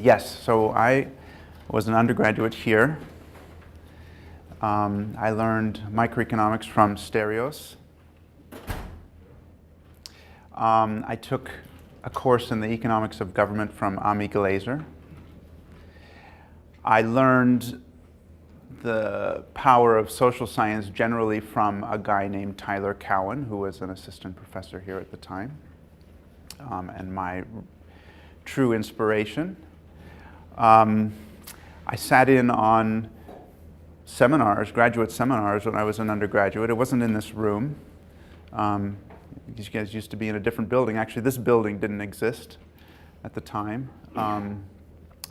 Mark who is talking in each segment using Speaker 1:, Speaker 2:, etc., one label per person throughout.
Speaker 1: Yes, so I was an undergraduate here. I learned microeconomics from Stereos. I took a course in the economics of government from Ami Glazer. I learned the power of social science generally from a guy named Tyler Cowen, who was an assistant professor here at the time, and my true inspiration. I sat in on seminars, graduate seminars, when I was an undergraduate. It wasn't in this room. These guys used to be in a different building. Actually, this building didn't exist at the time. And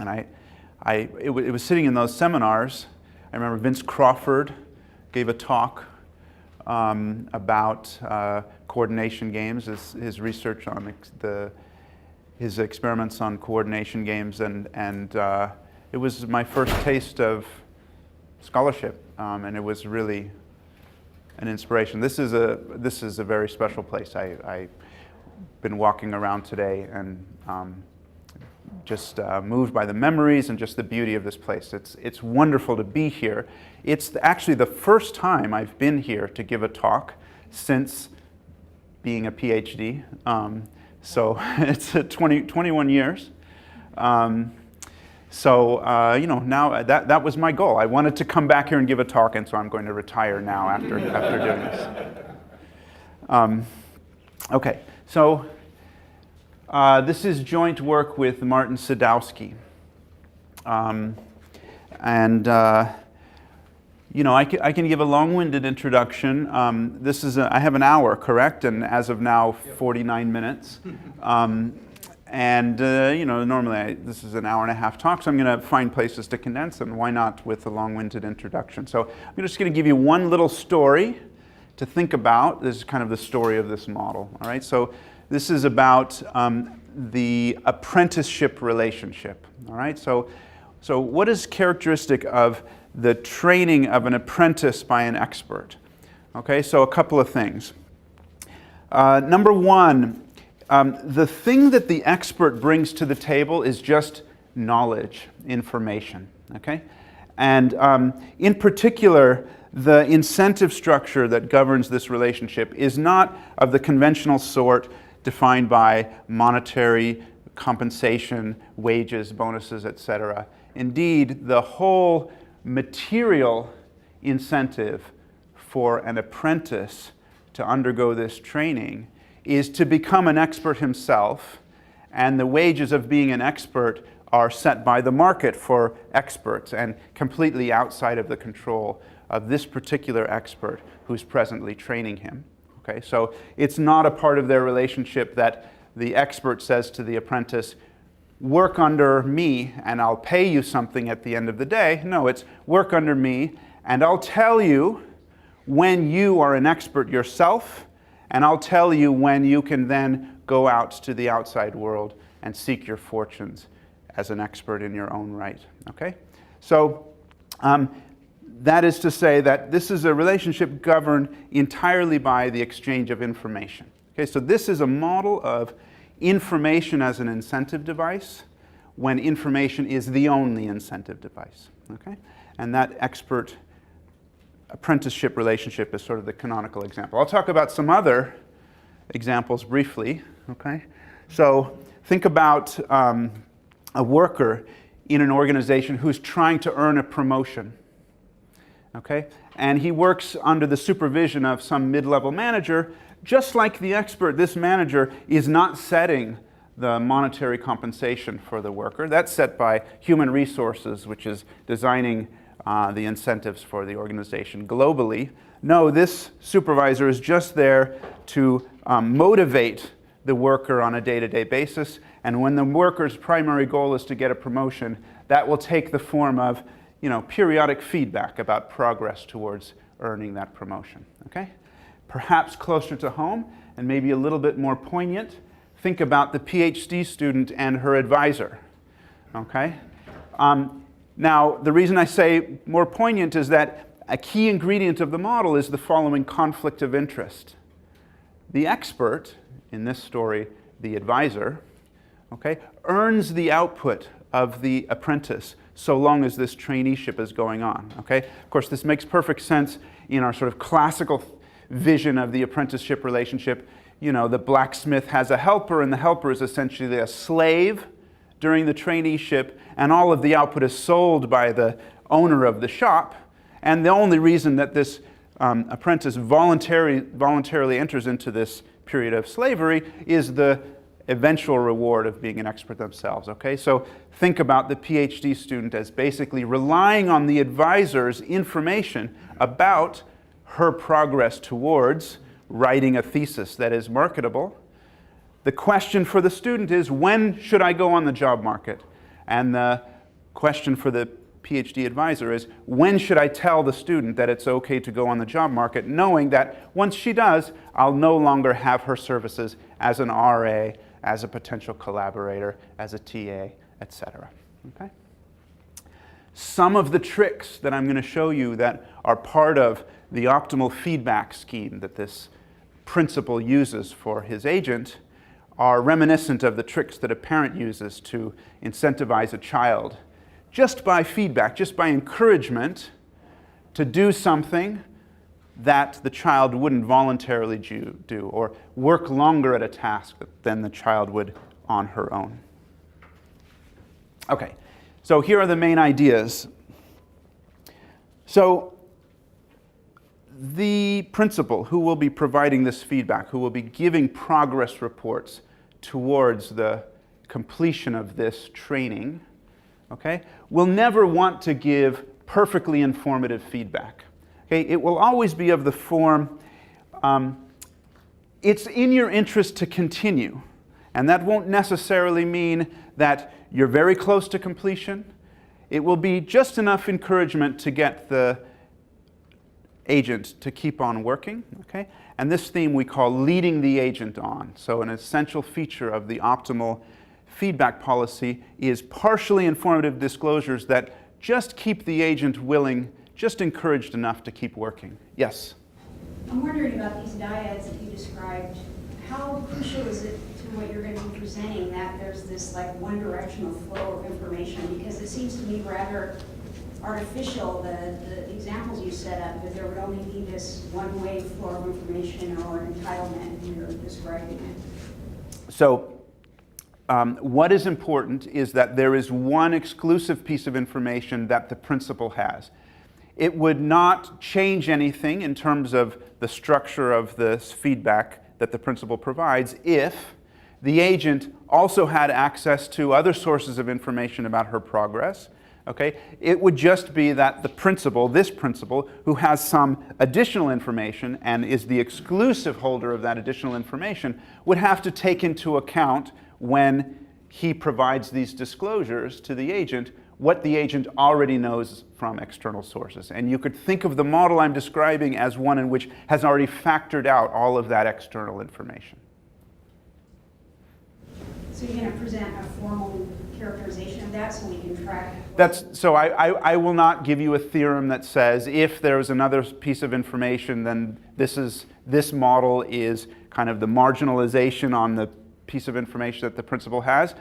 Speaker 1: it was sitting in those seminars. I remember Vince Crawford gave a talk about coordination games, his research on his experiments on coordination games, and it was my first taste of scholarship, and it was really an inspiration. This is a very special place. I've been walking around today and just moved by the memories and just the beauty of this place. It's wonderful to be here. It's actually the first time I've been here to give a talk since being a PhD. So it's 21 years. Now that was my goal. I wanted to come back here and give a talk, and so I'm going to retire now after doing this. Okay, so this is joint work with Martin Sadowski. I can give a long-winded introduction. I have an hour, correct? And as of now, 49 minutes. Normally this is an hour and a half talk, so I'm going to find places to condense, and why not with a long-winded introduction. So I'm just going to give you one little story to think about. This is kind of the story of this model. All right, so this is about the apprenticeship relationship. All right, so what is characteristic of the training of an apprentice by an expert? Okay, so a couple of things. Number one, the thing that the expert brings to the table is just knowledge, information, okay? And in particular, the incentive structure that governs this relationship is not of the conventional sort defined by monetary compensation, wages, bonuses, etc. Indeed, the whole material incentive for an apprentice to undergo this training is to become an expert himself, and the wages of being an expert are set by the market for experts and completely outside of the control of this particular expert who's presently training him. Okay, so it's not a part of their relationship that the expert says to the apprentice, work under me and I'll pay you something at the end of the day. No, it's work under me and I'll tell you when you are an expert yourself, and I'll tell you when you can then go out to the outside world and seek your fortunes as an expert in your own right. Okay? So that is to say that this is a relationship governed entirely by the exchange of information. Okay, so this is a model of information as an incentive device when information is the only incentive device. Okay? And that expert apprenticeship relationship is sort of the canonical example. I'll talk about some other examples briefly. Okay, so think about a worker in an organization who's trying to earn a promotion. Okay, and he works under the supervision of some mid-level manager. Just like the expert, this manager is not setting the monetary compensation for the worker. That's set by human resources, which is designing the incentives for the organization globally. No, this supervisor is just there to motivate the worker on a day-to-day basis, and when the worker's primary goal is to get a promotion, that will take the form of, periodic feedback about progress towards earning that promotion. Okay? Perhaps closer to home, and maybe a little bit more poignant, think about the PhD student and her advisor. Okay? Now, the reason I say more poignant is that a key ingredient of the model is the following conflict of interest. The expert, in this story, the advisor, okay, earns the output of the apprentice so long as this traineeship is going on, okay? Of course, this makes perfect sense in our sort of classical vision of the apprenticeship relationship. You know, the blacksmith has a helper, and the helper is essentially a slave during the traineeship, and all of the output is sold by the owner of the shop. And the only reason that this apprentice voluntarily enters into this period of slavery is the eventual reward of being an expert themselves, okay? So think about the PhD student as basically relying on the advisor's information about her progress towards writing a thesis that is marketable. The question for the student is, when should I go on the job market? And the question for the PhD advisor is, when should I tell the student that it's okay to go on the job market, knowing that once she does, I'll no longer have her services as an RA, as a potential collaborator, as a TA, etc. Okay? Some of the tricks that I'm going to show you that are part of the optimal feedback scheme that this principal uses for his agent are reminiscent of the tricks that a parent uses to incentivize a child just by feedback, just by encouragement to do something that the child wouldn't voluntarily do, or work longer at a task than the child would on her own. Okay, so here are the main ideas. So the principal who will be providing this feedback, who will be giving progress reports towards the completion of this training, okay, will never want to give perfectly informative feedback. Okay, it will always be of the form, it's in your interest to continue. And that won't necessarily mean that you're very close to completion. It will be just enough encouragement to get the agent to keep on working. Okay? And this theme we call leading the agent on. So an essential feature of the optimal feedback policy is partially informative disclosures that just keep the agent willing, just encouraged enough to keep working. Yes?
Speaker 2: I'm wondering about these dyads that you described. How crucial is it to what you're going to be presenting that there's this like one-directional flow of information? Because it seems to me rather artificial, the examples you set up, that there would only be this one-way flow of information or entitlement when you're describing it.
Speaker 1: So what is important is that there is one exclusive piece of information that the principal has. It would not change anything in terms of the structure of this feedback that the principal provides if the agent also had access to other sources of information about her progress. Okay? It would just be that the principal, this principal, who has some additional information and is the exclusive holder of that additional information, would have to take into account when he provides these disclosures to the agent what the agent already knows from external sources. And you could think of the model I'm describing as one in which has already factored out all of that external information.
Speaker 2: So you're going to present a formal characterization of that so we can track?
Speaker 1: So I will not give you a theorem that says if there's another piece of information, then this model is kind of the marginalization on the piece of information that the principal has.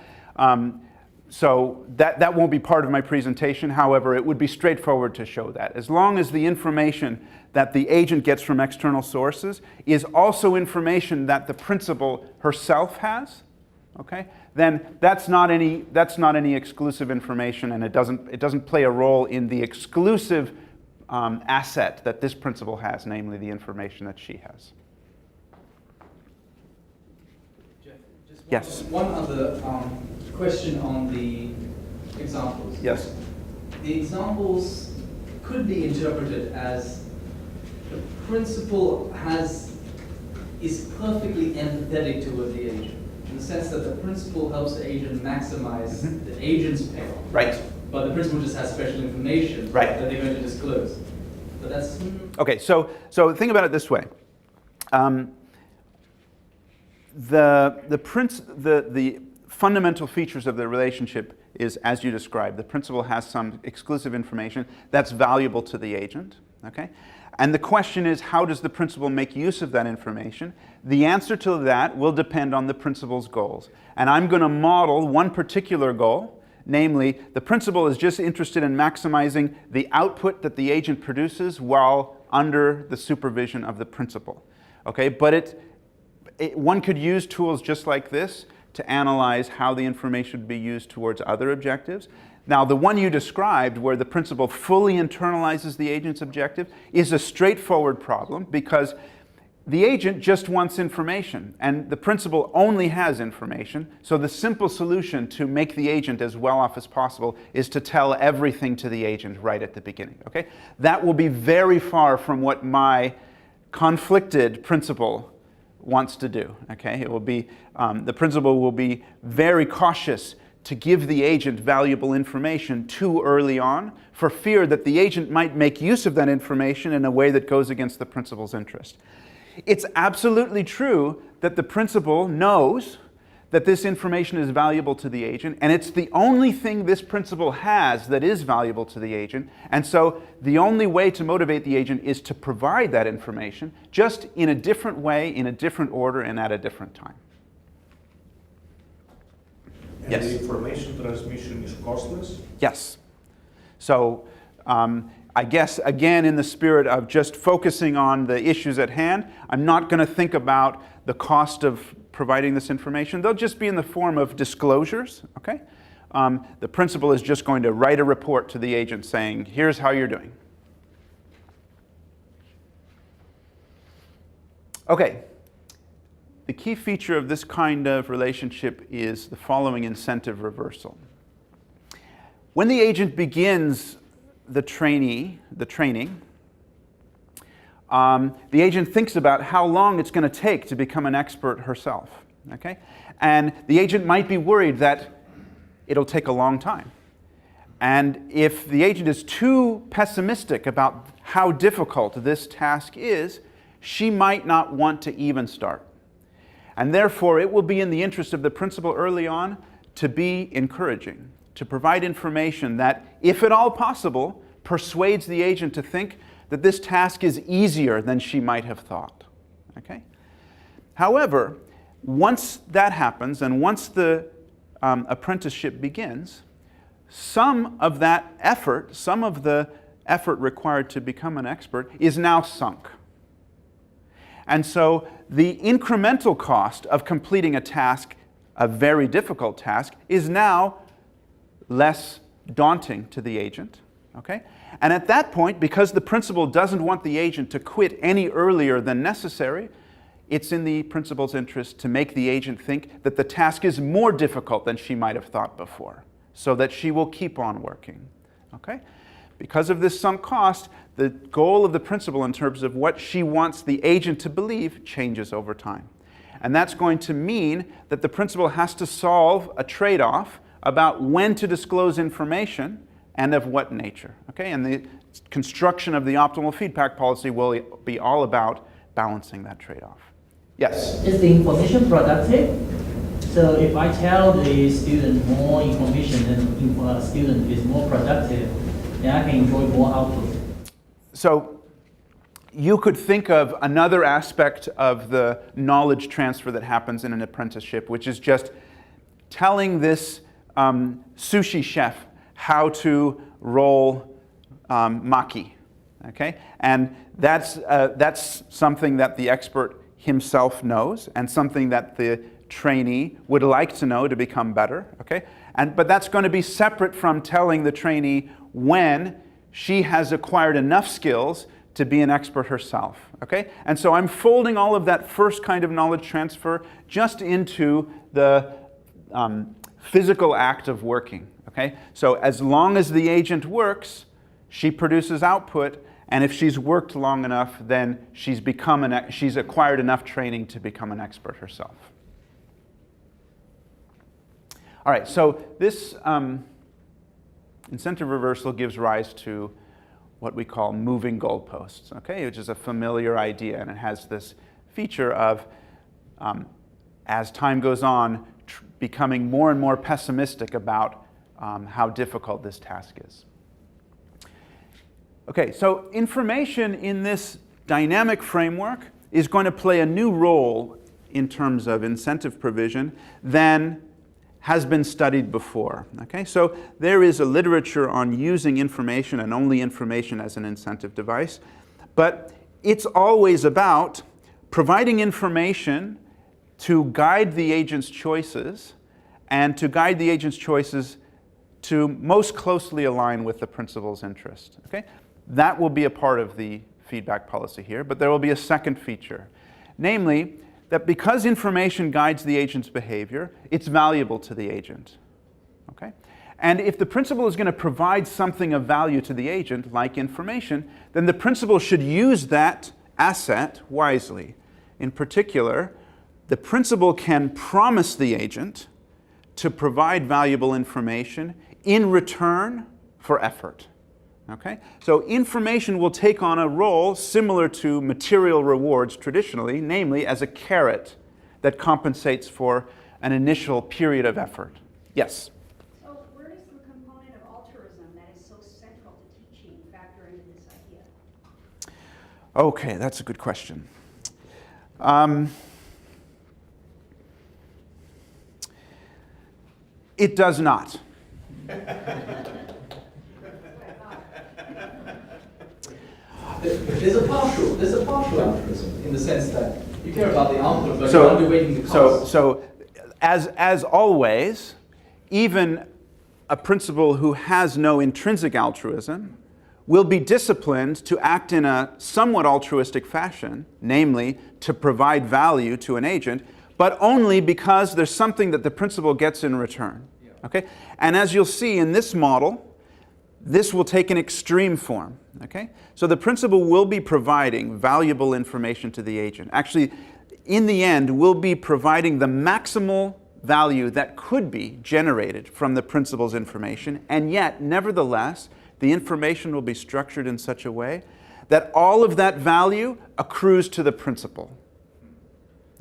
Speaker 1: So that won't be part of my presentation. However, it would be straightforward to show that. As long as the information that the agent gets from external sources is also information that the principal herself has, okay, then that's not any exclusive information, and it doesn't play a role in the exclusive asset that this principal has, namely the information that she has.
Speaker 3: Jeff, just
Speaker 1: yes.
Speaker 3: One other question on the examples.
Speaker 1: Yes.
Speaker 3: The examples could be interpreted as the principal is perfectly empathetic toward the agent, in the sense that the principal helps the agent maximize the agent's payoff.
Speaker 1: Right.
Speaker 3: But the principal just has special information that they're going to disclose. But that's
Speaker 1: okay. So think about it this way. The fundamental features of the relationship is, as you described, the principal has some exclusive information that's valuable to the agent, okay? And the question is, how does the principal make use of that information? The answer to that will depend on the principal's goals. And I'm going to model one particular goal, Namely, the principal is just interested in maximizing the output that the agent produces while under the supervision of the principal. Okay, but one could use tools just like this to analyze how the information would be used towards other objectives. Now, the one you described, where the principal fully internalizes the agent's objective, is a straightforward problem because the agent just wants information, and the principal only has information. So the simple solution to make the agent as well off as possible is to tell everything to the agent right at the beginning. Okay? That will be very far from what my conflicted principal wants to do. Okay? It will be the principal will be very cautious to give the agent valuable information too early on, for fear that the agent might make use of that information in a way that goes against the principal's interest. It's absolutely true that the principal knows that this information is valuable to the agent, and it's the only thing this principal has that is valuable to the agent, and so the only way to motivate the agent is to provide that information, just in a different way, in a different order, and at a different time.
Speaker 4: And
Speaker 1: Yes?
Speaker 4: the information transmission is costless?
Speaker 1: Yes. So I guess, again, in the spirit of just focusing on the issues at hand, I'm not going to think about the cost of providing this information. They'll just be in the form of disclosures. Okay? The principal is just going to write a report to the agent saying, here's how you're doing. Okay. The key feature of this kind of relationship is the following incentive reversal. When the agent begins the training, the agent thinks about how long it's going to take to become an expert herself. Okay? And the agent might be worried that it'll take a long time. And if the agent is too pessimistic about how difficult this task is, she might not want to even start. And therefore, it will be in the interest of the principal early on to be encouraging, to provide information that, if at all possible, persuades the agent to think that this task is easier than she might have thought. Okay? However, once that happens, and once the apprenticeship begins, some of the effort required to become an expert is now sunk. And so the incremental cost of completing a task, a very difficult task, is now less daunting to the agent. Okay? And at that point, because the principal doesn't want the agent to quit any earlier than necessary, it's in the principal's interest to make the agent think that the task is more difficult than she might have thought before, so that she will keep on working. Okay? Because of this sunk cost, the goal of the principal in terms of what she wants the agent to believe changes over time. And that's going to mean that the principal has to solve a trade-off about when to disclose information and of what nature. Okay? And the construction of the optimal feedback policy will be all about balancing that trade-off. Yes?
Speaker 5: Is the information productive? So if I tell the student more information, then the student is more productive, then I can enjoy more output.
Speaker 1: So you could think of another aspect of the knowledge transfer that happens in an apprenticeship, which is just telling this sushi chef how to roll maki. Okay? And that's something that the expert himself knows, and something that the trainee would like to know to become better. Okay? But that's going to be separate from telling the trainee when she has acquired enough skills to be an expert herself. Okay? And so I'm folding all of that first kind of knowledge transfer just into the physical act of working. Okay? So as long as the agent works, she produces output, and if she's worked long enough, then she's acquired enough training to become an expert herself. All right, so this incentive reversal gives rise to what we call moving goalposts, okay, which is a familiar idea, and it has this feature of, as time goes on, becoming more and more pessimistic about how difficult this task is. Okay, so information in this dynamic framework is going to play a new role in terms of incentive provision than has been studied before. Okay, so there is a literature on using information and only information as an incentive device, but it's always about providing information to guide the agent's choices and to guide the agent's choices to most closely align with the principal's interest. Okay? That will be a part of the feedback policy here, but there will be a second feature, namely that because information guides the agent's behavior, it's valuable to the agent. Okay? And if the principal is going to provide something of value to the agent, like information, then the principal should use that asset wisely. In particular, the principal can promise the agent to provide valuable information in return for effort. Okay? So information will take on a role similar to material rewards traditionally, namely as a carrot that compensates for an initial period of effort. Yes?
Speaker 2: So where does the component of altruism that is so central to teaching factor into this idea?
Speaker 1: Okay, that's a good question. It does not.
Speaker 3: There's a partial altruism in the sense that you care about the output, but you're underweighting the cost.
Speaker 1: So as always, even a principal who has no intrinsic altruism will be disciplined to act in a somewhat altruistic fashion, namely to provide value to an agent, but only because there's something that the principal gets in return. Okay? And as you'll see in this model, this will take an extreme form. Okay? So the principal will be providing valuable information to the agent. Actually, in the end, will be providing the maximal value that could be generated from the principal's information, and yet, nevertheless, the information will be structured in such a way that all of that value accrues to the principal.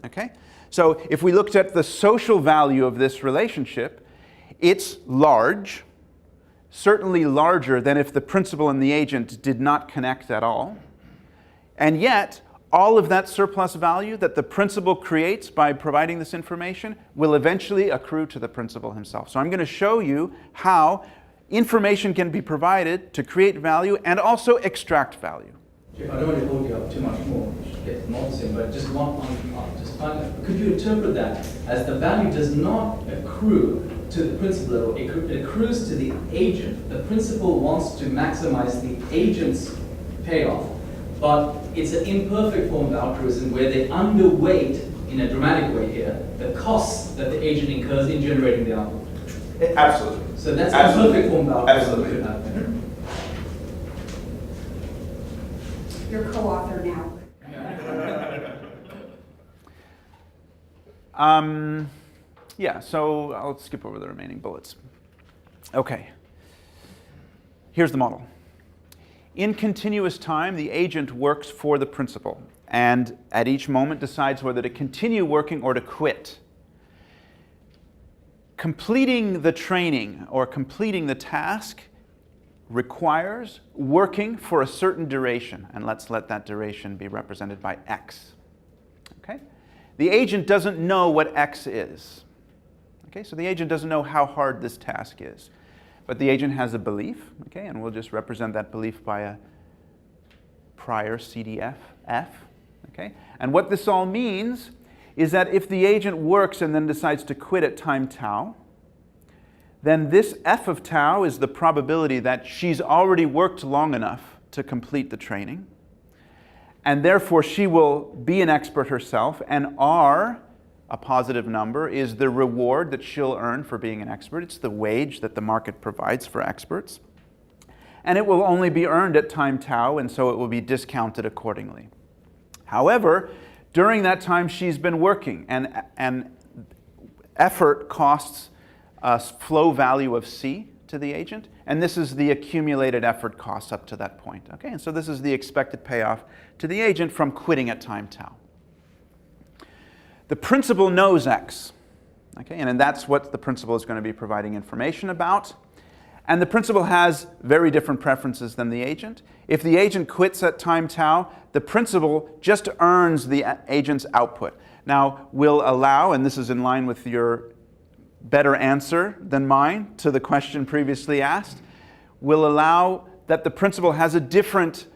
Speaker 1: Okay? So if we looked at the social value of this relationship, it's large, certainly larger than if the principal and the agent did not connect at all. And yet, all of that surplus value that the principal creates by providing this information will eventually accrue to the principal himself. So I'm going to show you how information can be provided to create value and also extract value.
Speaker 3: Jeff, I don't want to hold you up too much more, get noticing, but just could you interpret that as the value does not accrue to the principal, it accrues to the agent. The principal wants to maximize the agent's payoff, but it's an imperfect form of altruism where they underweight, in a dramatic way here, the costs that the agent incurs in generating the output.
Speaker 1: Absolutely.
Speaker 3: So that's a perfect form of altruism.
Speaker 1: Absolutely.
Speaker 2: You're co-author now.
Speaker 1: Yeah, so I'll skip over the remaining bullets. Okay. Here's the model. In continuous time, the agent works for the principal, and at each moment decides whether to continue working or to quit. Completing the training or completing the task requires working for a certain duration, and let's let that duration be represented by X. Okay? The agent doesn't know what X is. Okay, so the agent doesn't know how hard this task is. But the agent has a belief, okay, and we'll just represent that belief by a prior CDF F. Okay? And what this all means is that if the agent works and then decides to quit at time tau, then this F of tau is the probability that she's already worked long enough to complete the training, and therefore she will be an expert herself, and R, a positive number, is the reward that she'll earn for being an expert. It's the wage that the market provides for experts. And it will only be earned at time tau, and so it will be discounted accordingly. However, during that time she's been working, and effort costs a flow value of C to the agent, and this is the accumulated effort cost up to that point. Okay, and so this is the expected payoff to the agent from quitting at time tau. The principal knows X, okay, and that's what the principal is going to be providing information about. And the principal has very different preferences than the agent. If the agent quits at time tau, the principal just earns the agent's output. Now, we'll allow, and this is in line with your better answer than mine to the question previously asked will allow that the principal has a different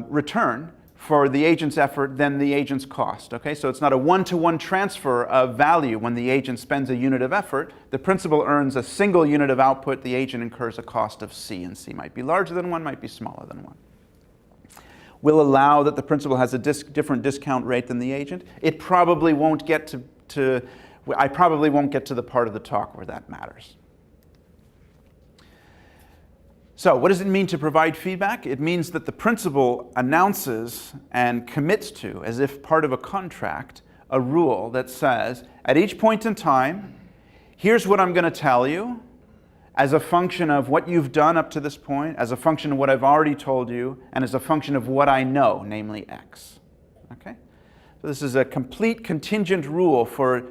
Speaker 1: return for the agent's effort than the agent's cost. Okay, so it's not a one-to-one transfer of value. When the agent spends a unit of effort, the principal earns a single unit of output, the agent incurs a cost of C, and C might be larger than 1, might be smaller than 1. Will allow that the principal has a different discount rate than the agent. It probably won't get I probably won't get to the part of the talk where that matters. So what does it mean to provide feedback? It means that the principal announces and commits to, as if part of a contract, a rule that says, at each point in time, here's what I'm going to tell you as a function of what you've done up to this point, as a function of what I've already told you, and as a function of what I know, namely X. Okay? So this is a complete contingent rule for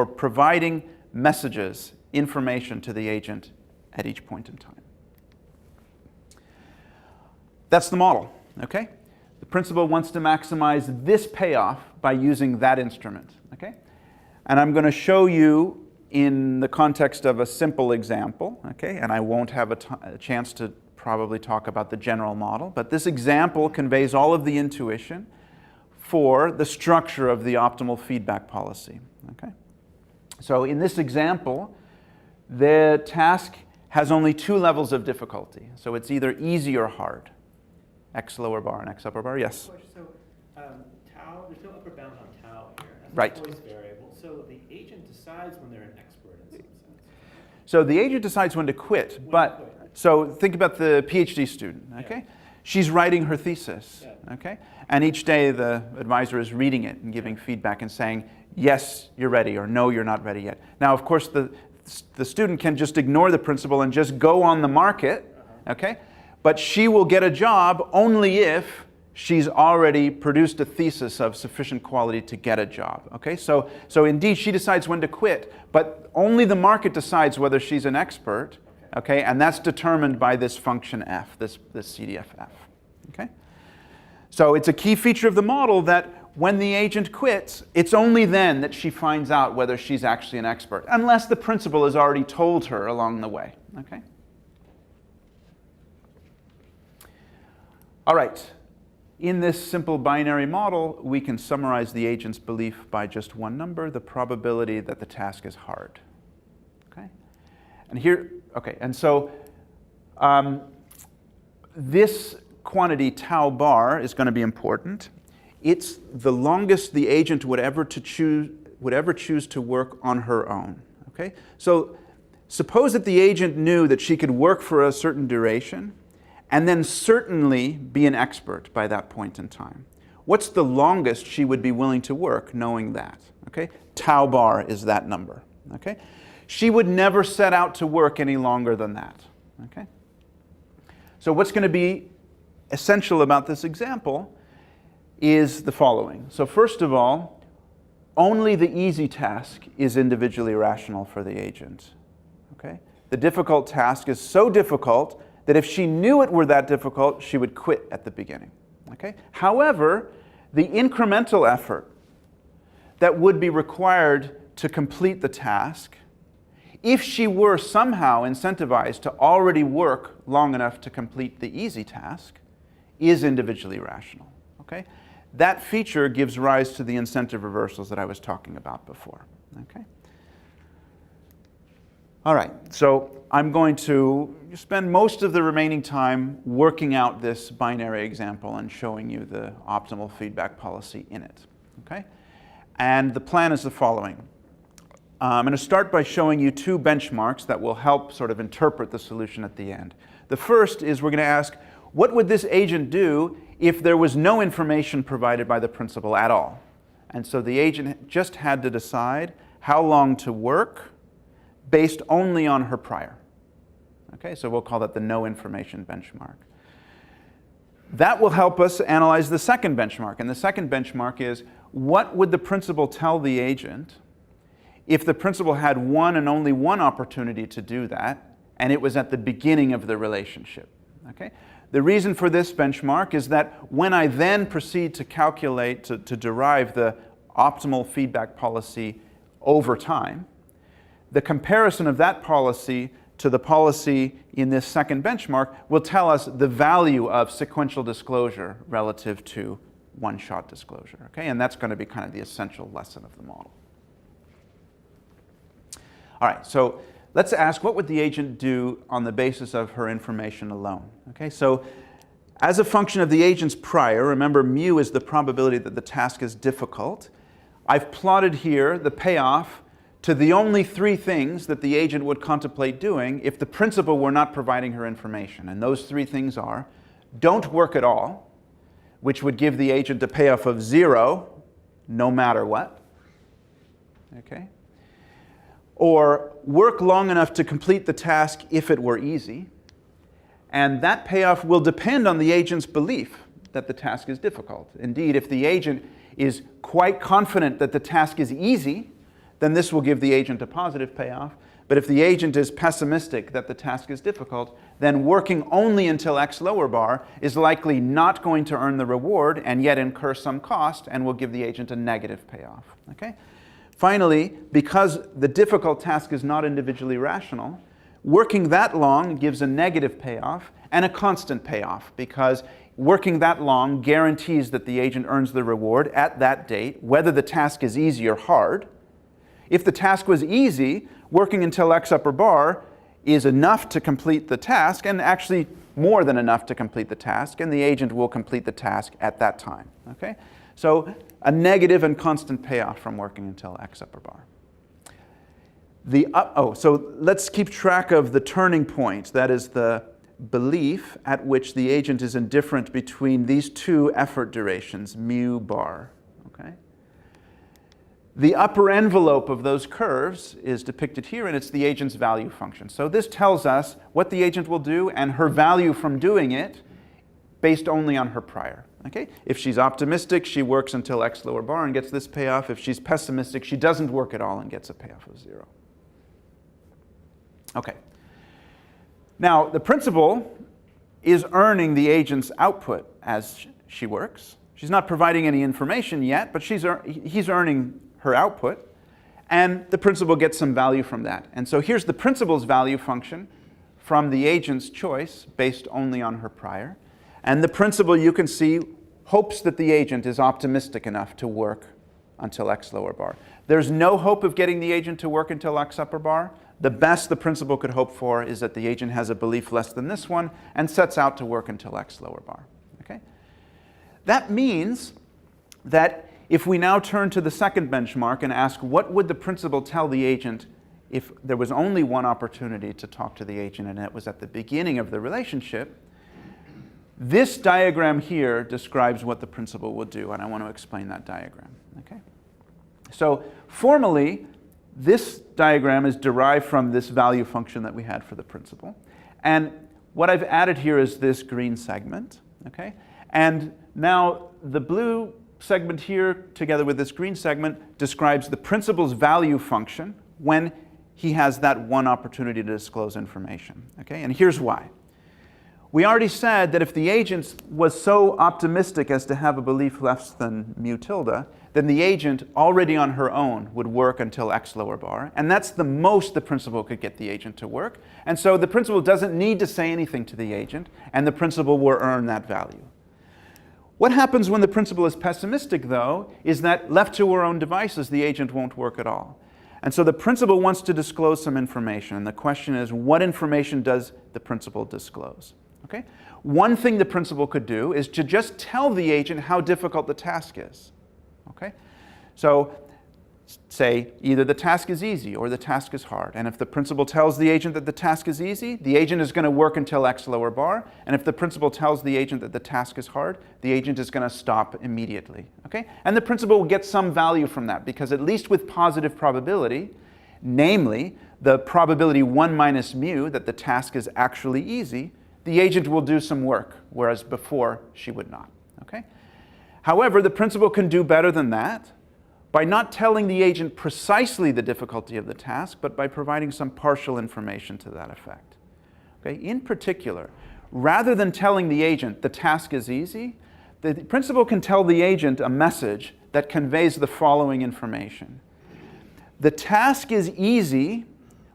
Speaker 1: providing messages, information to the agent at each point in time. That's the model, okay? The principal wants to maximize this payoff by using that instrument, okay? And I'm going to show you in the context of a simple example, okay? And I won't have a chance to probably talk about the general model, but this example conveys all of the intuition for the structure of the optimal feedback policy, okay? So in this example, the task has only 2 levels of difficulty. So it's either easy or hard. X lower bar and X upper bar, yes?
Speaker 6: So tau, there's no upper bound on tau here. That's
Speaker 1: Right.
Speaker 6: a choice variable. So the agent decides when they're an expert in some sense.
Speaker 1: So the agent decides when to quit, so think about the PhD student, okay?
Speaker 6: Yeah.
Speaker 1: She's writing her thesis,
Speaker 6: Yeah.
Speaker 1: okay? And each day the advisor is reading it and giving feedback and saying, yes, you're ready, or no, you're not ready yet. Now, of course, the student can just ignore the principal and just go on the market, okay? But she will get a job only if she's already produced a thesis of sufficient quality to get a job. Okay, so indeed she decides when to quit, but only the market decides whether she's an expert. Okay, and that's determined by this function f, this CDF-F. Okay, so it's a key feature of the model that when the agent quits, it's only then that she finds out whether she's actually an expert, unless the principal has already told her along the way. Okay. All right, in this simple binary model, we can summarize the agent's belief by just one number, the probability that the task is hard. Okay, and here, okay, and so this quantity tau bar is going to be important. It's the longest the agent would ever choose to work on her own. Okay, so suppose that the agent knew that she could work for a certain duration, and then certainly be an expert by that point in time. What's the longest she would be willing to work knowing that? Okay? Tau bar is that number. Okay? She would never set out to work any longer than that. Okay? So what's going to be essential about this example is the following. So first of all, only the easy task is individually rational for the agent. Okay? The difficult task is so difficult that if she knew it were that difficult, she would quit at the beginning. Okay? However, the incremental effort that would be required to complete the task, if she were somehow incentivized to already work long enough to complete the easy task, is individually rational. Okay? That feature gives rise to the incentive reversals that I was talking about before. Okay? All right, so I'm going to spend most of the remaining time working out this binary example and showing you the optimal feedback policy in it. Okay? And the plan is the following. I'm going to start by showing you 2 benchmarks that will help sort of interpret the solution at the end. The first is we're going to ask, what would this agent do if there was no information provided by the principal at all? And so the agent just had to decide how long to work based only on her prior. Okay, so we'll call that the no information benchmark. That will help us analyze the second benchmark. And the second benchmark is, what would the principal tell the agent if the principal had one and only one opportunity to do that, and it was at the beginning of the relationship? Okay? The reason for this benchmark is that when I then proceed to calculate, to derive the optimal feedback policy over time, the comparison of that policy to the policy in this second benchmark will tell us the value of sequential disclosure relative to one-shot disclosure. Okay? And that's going to be kind of the essential lesson of the model. All right, so let's ask, what would the agent do on the basis of her information alone? Okay, so as a function of the agent's prior, remember mu is the probability that the task is difficult. I've plotted here the payoff to the only three things that the agent would contemplate doing if the principal were not providing her information. And those three things are: don't work at all, which would give the agent a payoff of 0 no matter what. Okay? Or work long enough to complete the task if it were easy. And that payoff will depend on the agent's belief that the task is difficult. Indeed, if the agent is quite confident that the task is easy, then this will give the agent a positive payoff. But if the agent is pessimistic that the task is difficult, then working only until X lower bar is likely not going to earn the reward and yet incur some cost and will give the agent a negative payoff. Okay? Finally, because the difficult task is not individually rational, working that long gives a negative payoff and a constant payoff, because working that long guarantees that the agent earns the reward at that date, whether the task is easy or hard. If the task was easy, working until X upper bar is enough to complete the task, and actually more than enough to complete the task, and the agent will complete the task at that time. Okay? So a negative and constant payoff from working until X upper bar. So let's keep track of the turning point. That is the belief at which the agent is indifferent between these two effort durations, mu bar. Okay? The upper envelope of those curves is depicted here, and it's the agent's value function. So this tells us what the agent will do and her value from doing it based only on her prior. Okay? If she's optimistic, she works until X lower bar and gets this payoff. If she's pessimistic, she doesn't work at all and gets a payoff of 0. Okay. Now, the principal is earning the agent's output as she works. She's not providing any information yet, but he's earning her output, and the principal gets some value from that. And so here's the principal's value function from the agent's choice based only on her prior. And the principal, you can see, hopes that the agent is optimistic enough to work until X lower bar. There's no hope of getting the agent to work until X upper bar. The best the principal could hope for is that the agent has a belief less than this one and sets out to work until X lower bar. Okay? That means that if we now turn to the second benchmark and ask, what would the principal tell the agent if there was only one opportunity to talk to the agent and it was at the beginning of the relationship? This diagram here describes what the principal will do, and I want to explain that diagram. Okay? So formally, this diagram is derived from this value function that we had for the principal. And what I've added here is this green segment. Okay? And now the blue segment here, together with this green segment, describes the principal's value function when he has that one opportunity to disclose information. Okay? And here's why. We already said that if the agent was so optimistic as to have a belief less than mu tilde, then the agent already on her own would work until X lower bar. And that's the most the principal could get the agent to work. And so the principal doesn't need to say anything to the agent, and the principal will earn that value. What happens when the principal is pessimistic, though, is that left to her own devices, the agent won't work at all. And so the principal wants to disclose some information. And the question is, what information does the principal disclose? Okay? One thing the principal could do is to just tell the agent how difficult the task is. Okay? So say either the task is easy or the task is hard. And if the principal tells the agent that the task is easy, the agent is going to work until X lower bar. And if the principal tells the agent that the task is hard, the agent is going to stop immediately. Okay? And the principal will get some value from that, because at least with positive probability, namely the probability 1 minus mu that the task is actually easy, the agent will do some work, whereas before she would not. Okay? However, the principal can do better than that by not telling the agent precisely the difficulty of the task, but by providing some partial information to that effect. Okay? In particular, rather than telling the agent the task is easy, the principal can tell the agent a message that conveys the following information. The task is easy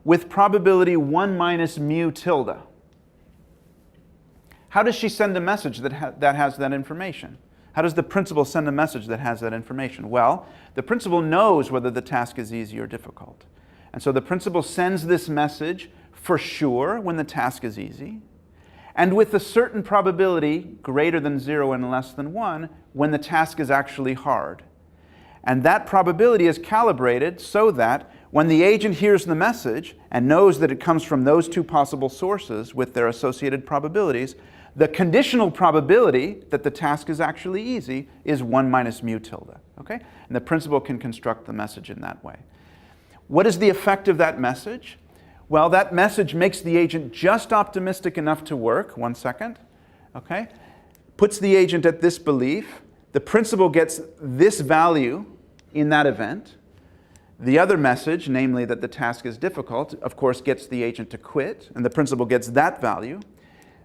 Speaker 1: with probability 1 minus mu tilde. How does she send a message that has that information? How does the principal send a message that has that information? Well, the principal knows whether the task is easy or difficult. And so the principal sends this message for sure when the task is easy, and with a certain probability greater than 0 and less than 1 when the task is actually hard. And that probability is calibrated so that when the agent hears the message and knows that it comes from those two possible sources with their associated probabilities, the conditional probability that the task is actually easy is 1 minus mu tilde. Okay? And the principal can construct the message in that way. What is the effect of that message? Well, that message makes the agent just optimistic enough to work. 1 second. Okay? Puts the agent at this belief. The principal gets this value in that event. The other message, namely that the task is difficult, of course, gets the agent to quit, and the principal gets that value.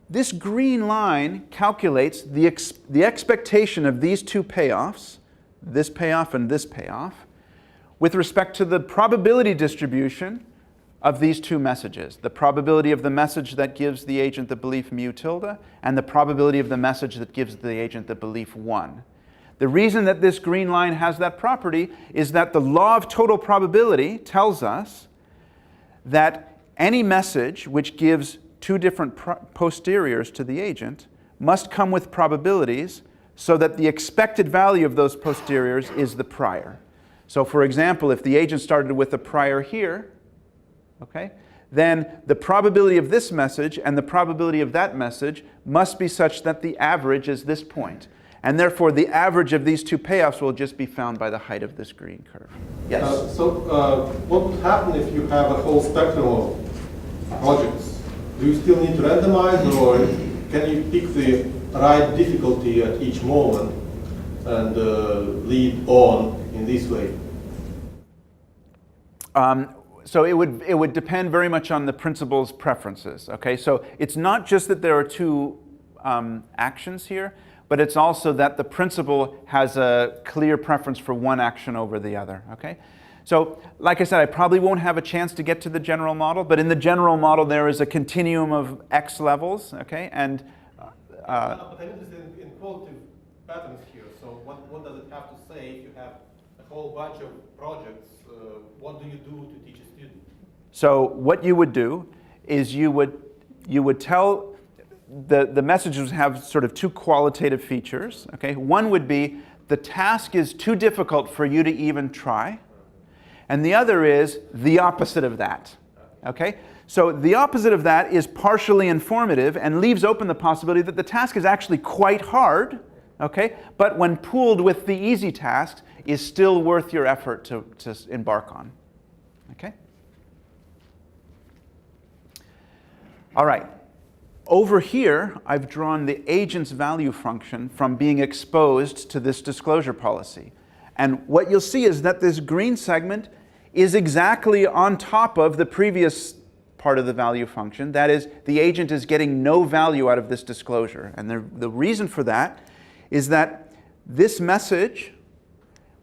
Speaker 1: This green line calculates the expectation of these two payoffs, this payoff and this payoff, with respect to the probability distribution of these two messages. The probability of the message that gives the agent the belief mu tilde, and the probability of the message that gives the agent the belief 1. The reason that this green line has that property is that the law of total probability tells us that any message which gives two different posteriors to the agent must come with probabilities so that the expected value of those posteriors is the prior. So for example, if the agent started with a prior here, okay, then the probability of this message and the probability of that message must be such that the average is this point. And therefore, the average of these two payoffs will just be found by the height of this green curve. Yes?
Speaker 7: What would happen if you have a whole spectrum of projects? Do you still need to randomize, or can you pick the right difficulty at each moment and lead on in this way?
Speaker 1: So it would depend very much on the principal's preferences. Okay, so it's not just that there are two actions here, but it's also that the principal has a clear preference for one action over the other. Okay, so like I said, I probably won't have a chance to get to the general model, but in the general model there is a continuum of X levels. Okay, and
Speaker 7: but I'm interested in qualitative patterns here. So what does it have to say if you have a whole bunch of projects? What do you do to teach a student?
Speaker 1: So what you would do is you would tell the messages have sort of two qualitative features. Okay, one would be the task is too difficult for you to even try, and the other is the opposite of that. Okay, so the opposite of that is partially informative and leaves open the possibility that the task is actually quite hard. Okay, but when pooled with the easy tasks, is still worth your effort to embark on. Okay. All right. Over here, I've drawn the agent's value function from being exposed to this disclosure policy. And what you'll see is that this green segment is exactly on top of the previous part of the value function. That is, the agent is getting no value out of this disclosure. And the reason for that is that this message,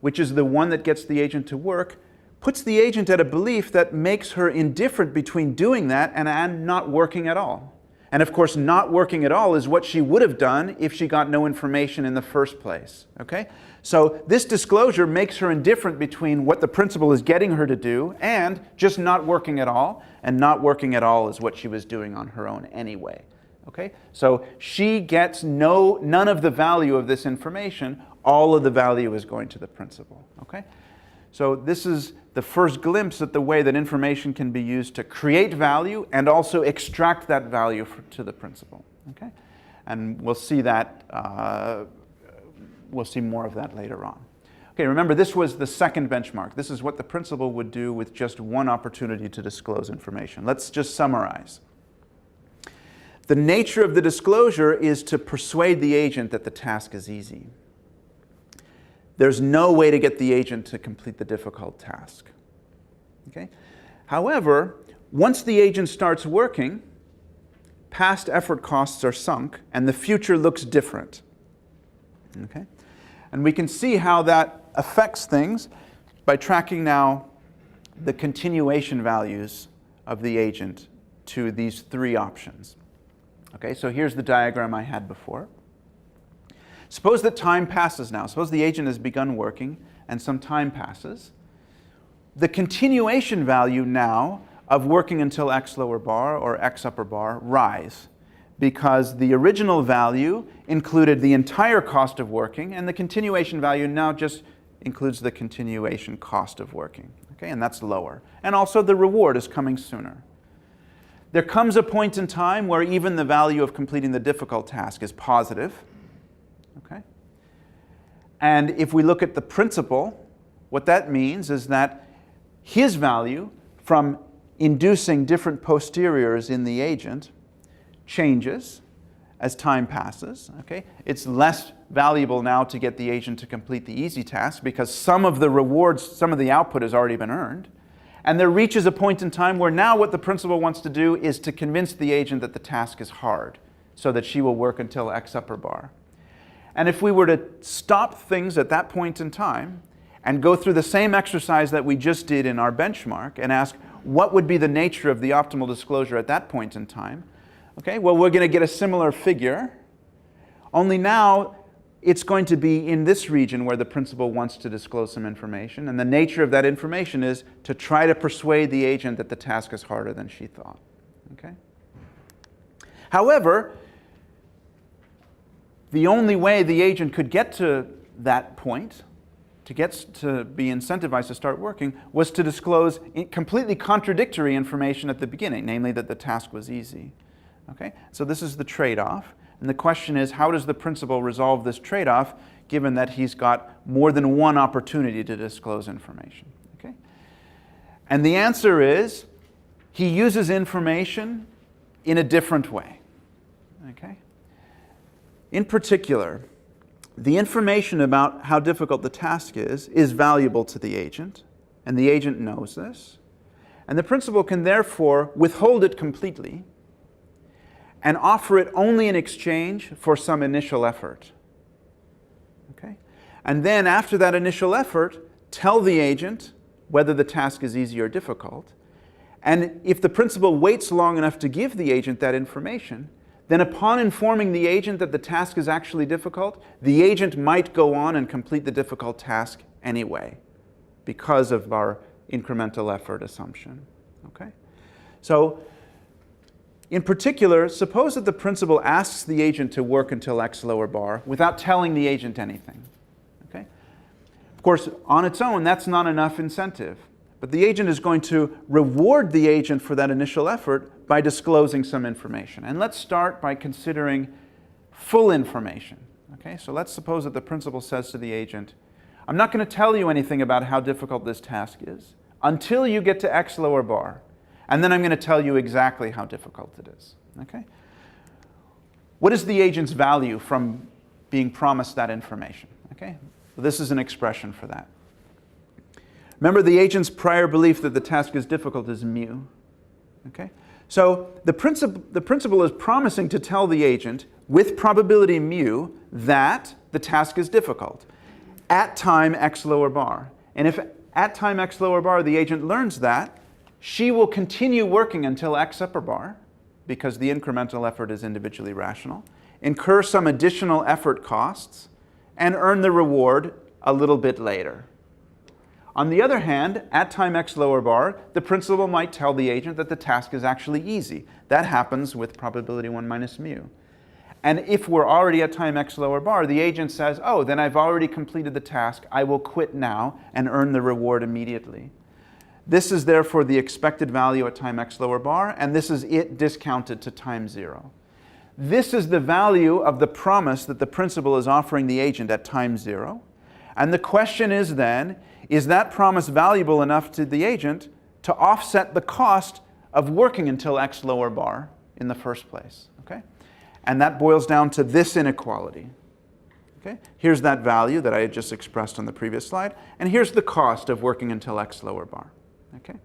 Speaker 1: which is the one that gets the agent to work, puts the agent at a belief that makes her indifferent between doing that and not working at all. And of course, not working at all is what she would have done if she got no information in the first place. Okay? So this disclosure makes her indifferent between what the principal is getting her to do and just not working at all. And not working at all is what she was doing on her own anyway. Okay? So she gets none of the value of this information. All of the value is going to the principal. Okay? So this is the first glimpse at the way that information can be used to create value and also extract that value to the principal. Okay? And we'll see that, we'll see more of that later on. Okay, remember this was the second benchmark. This is what the principal would do with just one opportunity to disclose information. Let's just summarize. The nature of the disclosure is to persuade the agent that the task is easy. There's no way to get the agent to complete the difficult task. Okay? However, once the agent starts working, past effort costs are sunk and the future looks different. Okay? And we can see how that affects things by tracking now the continuation values of the agent to these three options. Okay, so here's the diagram I had before. Suppose that time passes now. Suppose the agent has begun working and some time passes. The continuation value now of working until x lower bar or x upper bar rise, because the original value included the entire cost of working, and the continuation value now just includes the continuation cost of working. Okay, and that's lower. And also the reward is coming sooner. There comes a point in time where even the value of completing the difficult task is positive. Okay? And if we look at the principal, what that means is that his value from inducing different posteriors in the agent changes as time passes. Okay? It's less valuable now to get the agent to complete the easy task because some of the rewards, some of the output has already been earned. And there reaches a point in time where now what the principal wants to do is to convince the agent that the task is hard so that she will work until x upper bar. And if we were to stop things at that point in time and go through the same exercise that we just did in our benchmark and ask what would be the nature of the optimal disclosure at that point in time, okay, well, we're going to get a similar figure, only now it's going to be in this region where the principal wants to disclose some information, and the nature of that information is to try to persuade the agent that the task is harder than she thought. Okay? However, the only way the agent could get to that point, to get to be incentivized to start working, was to disclose completely contradictory information at the beginning, namely that the task was easy. Okay? So this is the trade-off. And the question is, how does the principal resolve this trade-off given that he's got more than one opportunity to disclose information? Okay? And the answer is, he uses information in a different way. Okay? In particular, the information about how difficult the task is valuable to the agent, and the agent knows this. And the principal can therefore withhold it completely and offer it only in exchange for some initial effort. Okay? And then after that initial effort, tell the agent whether the task is easy or difficult. And if the principal waits long enough to give the agent that information, then upon informing the agent that the task is actually difficult, the agent might go on and complete the difficult task anyway because of our incremental effort assumption. Okay? So, in particular, suppose that the principal asks the agent to work until x lower bar without telling the agent anything. Okay? Of course, on its own, that's not enough incentive. But the agent is going to reward the agent for that initial effort by disclosing some information. And let's start by considering full information. Okay? So let's suppose that the principal says to the agent, I'm not going to tell you anything about how difficult this task is until you get to x lower bar. And then I'm going to tell you exactly how difficult it is. Okay? What is the agent's value from being promised that information? Okay? Well, this is an expression for that. Remember, the agent's prior belief that the task is difficult is mu. Okay? So the principal is promising to tell the agent with probability mu that the task is difficult at time x lower bar. And if at time x lower bar the agent learns that, she will continue working until x upper bar, because the incremental effort is individually rational, incur some additional effort costs, and earn the reward a little bit later. On the other hand, at time x lower bar, the principal might tell the agent that the task is actually easy. That happens with probability 1 minus mu. And if we're already at time x lower bar, the agent says, oh, then I've already completed the task. I will quit now and earn the reward immediately. This is therefore the expected value at time x lower bar, and this is it discounted to time 0. This is the value of the promise that the principal is offering the agent at time 0. And the question is then, is that promise valuable enough to the agent to offset the cost of working until x lower bar in the first place? Okay? And that boils down to this inequality. Okay? Here's that value that I had just expressed on the previous slide, and here's the cost of working until x lower bar. Okay?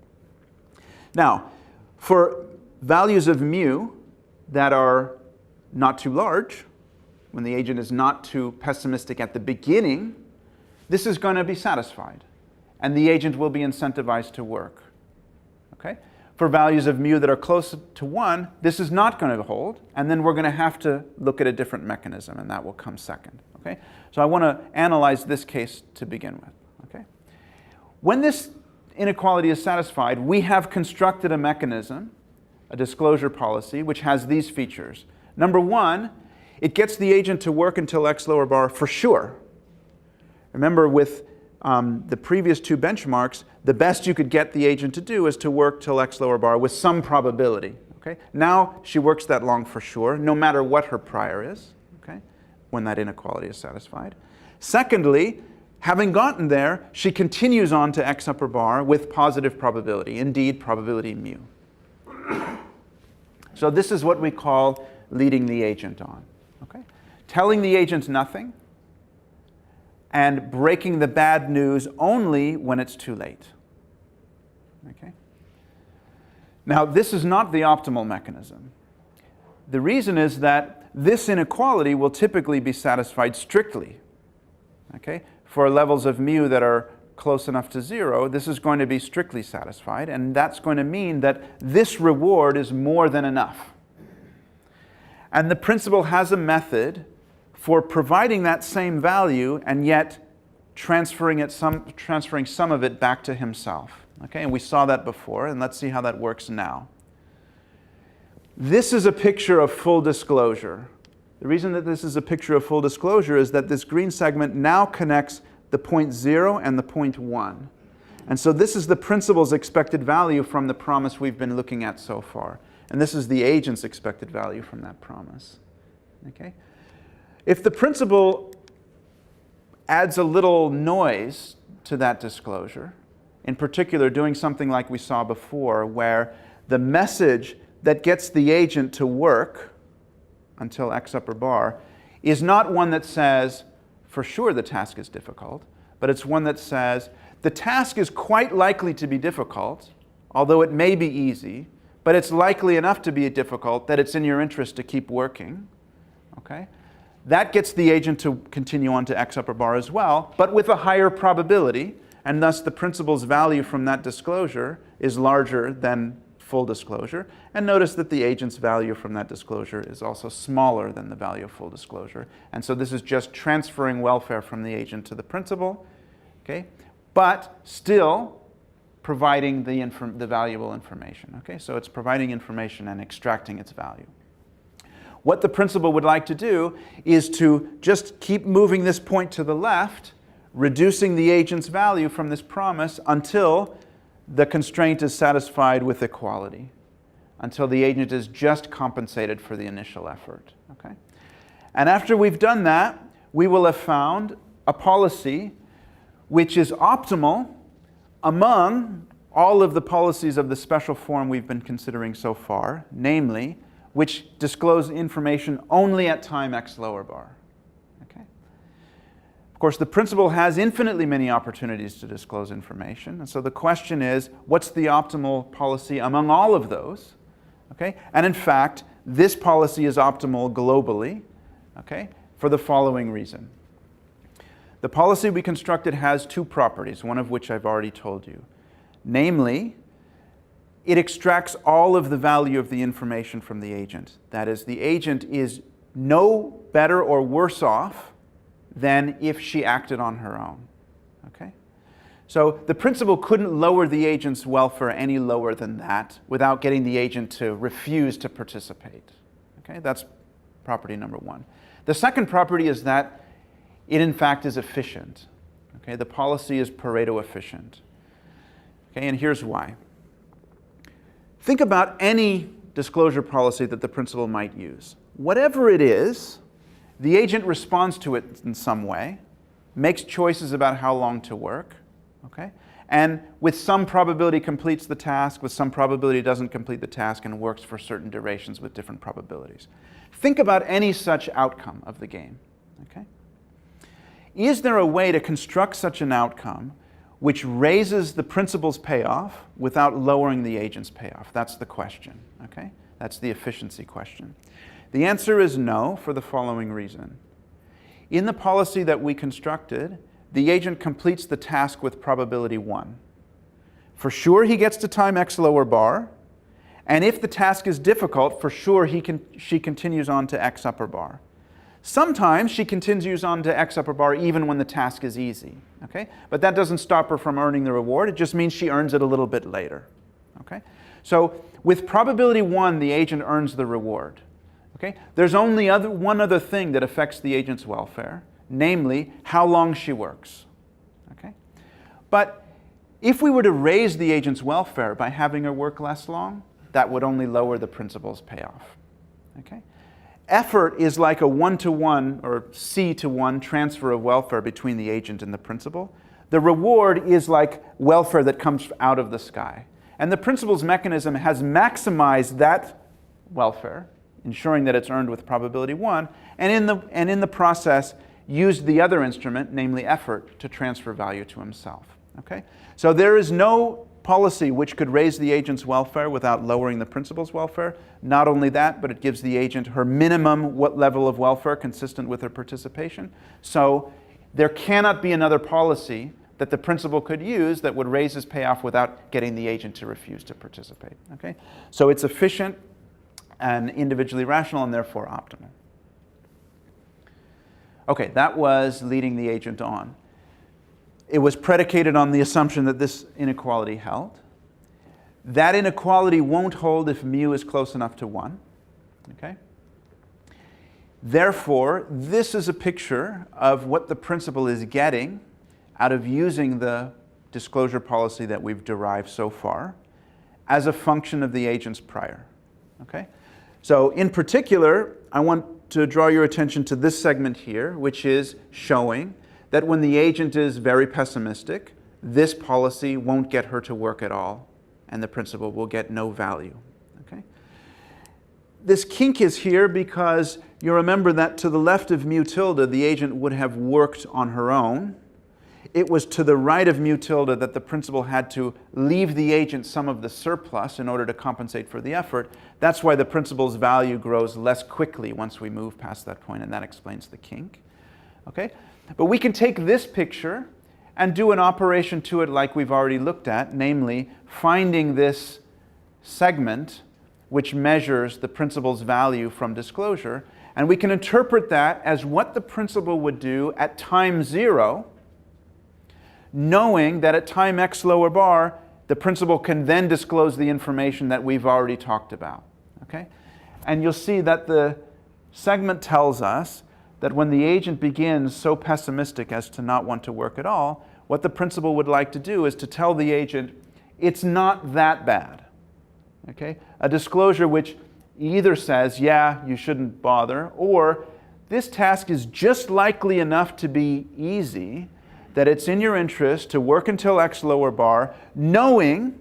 Speaker 1: Now, for values of mu that are not too large, when the agent is not too pessimistic at the beginning, this is going to be satisfied, and the agent will be incentivized to work. Okay? for values of mu that are close to 1, this is not going to hold, and then we're going to have to look at a different mechanism, and that will come second. Okay? So I want to analyze this case to begin with. Okay? When this inequality is satisfied, we have constructed a mechanism, a disclosure policy, which has these features. Number 1, it gets the agent to work until x lower bar for sure. Remember, with the previous 2 benchmarks, the best you could get the agent to do is to work till x lower bar with some probability. Okay? Now she works that long for sure, no matter what her prior is, okay, when that inequality is satisfied. Secondly, having gotten there, she continues on to x upper bar with positive probability, indeed probability mu. So this is what we call leading the agent on. Okay? Telling the agent nothing, and breaking the bad news only when it's too late. Okay? Now, this is not the optimal mechanism. The reason is that this inequality will typically be satisfied strictly. Okay? For levels of mu that are close enough to 0, this is going to be strictly satisfied, and that's going to mean that this reward is more than enough. And the principal has a method for providing that same value and yet transferring some of it back to himself. Okay, and we saw that before, and let's see how that works now. This is a picture of full disclosure. The reason that this is a picture of full disclosure is that this green segment now connects the point 0 and the point 1. And so this is the principal's expected value from the promise we've been looking at so far. And this is the agent's expected value from that promise. Okay? If the principal adds a little noise to that disclosure, in particular doing something like we saw before, where the message that gets the agent to work until x upper bar is not one that says, for sure the task is difficult, but it's one that says, the task is quite likely to be difficult, although it may be easy, but it's likely enough to be difficult that it's in your interest to keep working. Okay? That gets the agent to continue on to x upper bar as well, but with a higher probability, and thus the principal's value from that disclosure is larger than full disclosure. And notice that the agent's value from that disclosure is also smaller than the value of full disclosure. And so this is just transferring welfare from the agent to the principal, okay? But still providing the valuable information. Okay? So it's providing information and extracting its value. What the principal would like to do is to just keep moving this point to the left, reducing the agent's value from this promise until the constraint is satisfied with equality, until the agent is just compensated for the initial effort. Okay? And after we've done that, we will have found a policy which is optimal among all of the policies of the special form we've been considering so far, namely, which disclose information only at time x lower bar. Okay? Of course, the principal has infinitely many opportunities to disclose information, and so the question is, what's the optimal policy among all of those? Okay? And in fact, this policy is optimal globally, okay, for the following reason. The policy we constructed has 2 properties, one of which I've already told you. Namely, it extracts all of the value of the information from the agent. That is, the agent is no better or worse off than if she acted on her own. Okay? So the principal couldn't lower the agent's welfare any lower than that without getting the agent to refuse to participate. Okay? That's property number 1. The second property is that it in fact is efficient. Okay? The policy is Pareto efficient. Okay? And here's why. Think about any disclosure policy that the principal might use. Whatever it is, the agent responds to it in some way, makes choices about how long to work, okay? And with some probability completes the task, with some probability doesn't complete the task, and works for certain durations with different probabilities. Think about any such outcome of the game, okay? Is there a way to construct such an outcome which raises the principal's payoff without lowering the agent's payoff? That's the question, okay? That's the efficiency question. The answer is no, for the following reason. In the policy that we constructed, the agent completes the task with probability 1. For sure he gets to time x lower bar, And if the task is difficult, for sure she continues on to X upper bar. Sometimes she continues on to X upper bar even when the task is easy. Okay? But that doesn't stop her from earning the reward. It just means she earns it a little bit later. Okay? So with probability 1, the agent earns the reward. Okay? There's only one other thing that affects the agent's welfare, namely how long she works. Okay? But if we were to raise the agent's welfare by having her work less long, that would only lower the principal's payoff. Okay? Effort is like a 1-to-1 or C-to-1 transfer of welfare between the agent and the principal. The reward is like welfare that comes out of the sky. And the principal's mechanism has maximized that welfare, ensuring that it's earned with probability 1, and in the process used the other instrument, namely effort, to transfer value to himself. Okay? So there is no policy which could raise the agent's welfare without lowering the principal's welfare. Not only that, but it gives the agent her minimum level of welfare consistent with her participation. So there cannot be another policy that the principal could use that would raise his payoff without getting the agent to refuse to participate. Okay? So it's efficient and individually rational and therefore optimal. Okay, that was leading the agent on. It was predicated on the assumption that this inequality held. That inequality won't hold if mu is close enough to 1. Okay? Therefore, this is a picture of what the principal is getting out of using the disclosure policy that we've derived so far as a function of the agent's prior. Okay? So in particular, I want to draw your attention to this segment here, which is showing that when the agent is very pessimistic, this policy won't get her to work at all, and the principal will get no value. Okay? This kink is here because you remember that to the left of mu tilde, the agent would have worked on her own. It was to the right of mu tilde that the principal had to leave the agent some of the surplus in order to compensate for the effort. That's why the principal's value grows less quickly once we move past that point, and that explains the kink. Okay? But we can take this picture and do an operation to it like we've already looked at, namely finding this segment which measures the principal's value from disclosure, and we can interpret that as what the principal would do at time 0, knowing that at time x lower bar, the principal can then disclose the information that we've already talked about. Okay? And you'll see that the segment tells us that when the agent begins so pessimistic as to not want to work at all, what the principal would like to do is to tell the agent, it's not that bad. Okay? A disclosure which either says, yeah, you shouldn't bother, or this task is just likely enough to be easy that it's in your interest to work until x lower bar, knowing